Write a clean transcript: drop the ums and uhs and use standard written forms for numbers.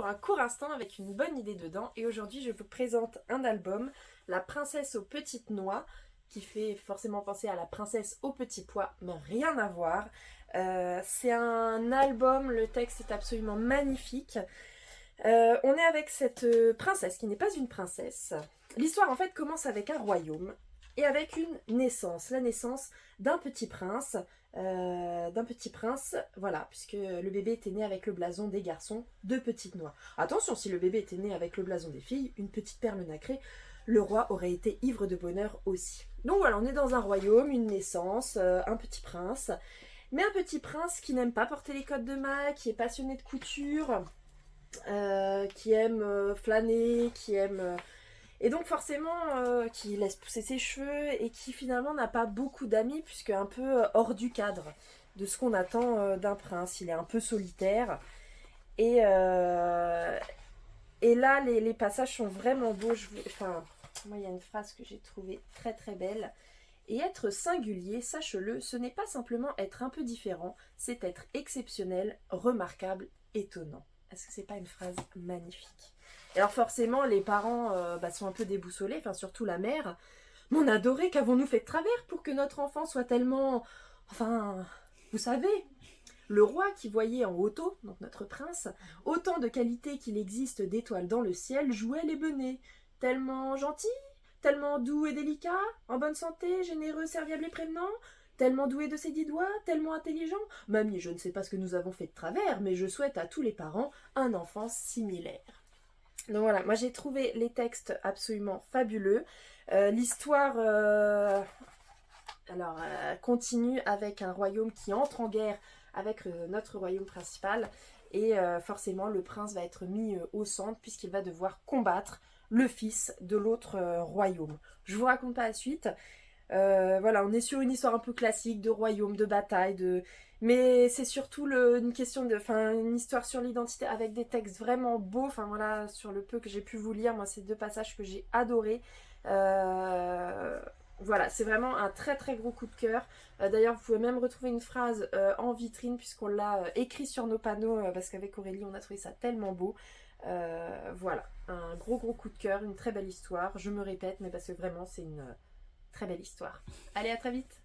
un court instant avec une bonne idée dedans et aujourd'hui je vous présente un album, La princesse aux petites noix, qui fait forcément penser à la princesse aux petits pois, mais rien à voir. C'est un album, le texte est absolument magnifique. On est avec cette princesse qui n'est pas une princesse. L'histoire en fait commence avec un royaume et avec une naissance, la naissance d'un petit prince. Voilà, puisque le bébé était né avec le blason des garçons, deux petites noix. Attention, si le bébé était né avec le blason des filles, une petite perle nacrée, le roi aurait été ivre de bonheur aussi. Donc voilà, on est dans un royaume, une naissance, un petit prince, mais un petit prince qui n'aime pas porter les cottes de mailles, qui est passionné de couture, qui aime flâner, qui aime... et donc forcément, qui laisse pousser ses cheveux et qui finalement n'a pas beaucoup d'amis puisque un peu hors du cadre de ce qu'on attend d'un prince. Il est un peu solitaire. Et, euh, et là, les passages sont vraiment beaux. Enfin, moi, il y a une phrase que j'ai trouvée très très belle. Et être singulier, sache-le, ce n'est pas simplement être un peu différent, c'est être exceptionnel, remarquable, étonnant. Est-ce que c'est pas une phrase magnifique? Et alors forcément, les parents sont un peu déboussolés, enfin surtout la mère. Mon adoré, qu'avons-nous fait de travers pour que notre enfant soit tellement... Enfin, vous savez, le roi qui voyait en Otto, donc notre prince, autant de qualités qu'il existe d'étoiles dans le ciel, jouait les benets. Tellement gentil, tellement doux et délicat, en bonne santé, généreux, serviable et prévenant, tellement doué de ses 10 doigts, tellement intelligent. Mamie, je ne sais pas ce que nous avons fait de travers, mais je souhaite à tous les parents un enfant similaire. Donc voilà, moi j'ai trouvé les textes absolument fabuleux. L'histoire continue avec un royaume qui entre en guerre avec notre royaume principal. Et forcément, le prince va être mis au centre puisqu'il va devoir combattre le fils de l'autre royaume. Je vous raconte pas la suite. Voilà, on est sur une histoire un peu classique de royaume, de bataille, mais c'est surtout une question une histoire sur l'identité avec des textes vraiment beaux. Enfin voilà, sur le peu que j'ai pu vous lire, moi, c'est deux passages que j'ai adorés. Voilà, c'est vraiment un très très gros coup de cœur. D'ailleurs, vous pouvez même retrouver une phrase en vitrine puisqu'on l'a écrit sur nos panneaux parce qu'avec Aurélie, on a trouvé ça tellement beau. Voilà, un gros gros coup de cœur, une très belle histoire. Je me répète, mais parce que vraiment, c'est une très belle histoire. Allez, à très vite!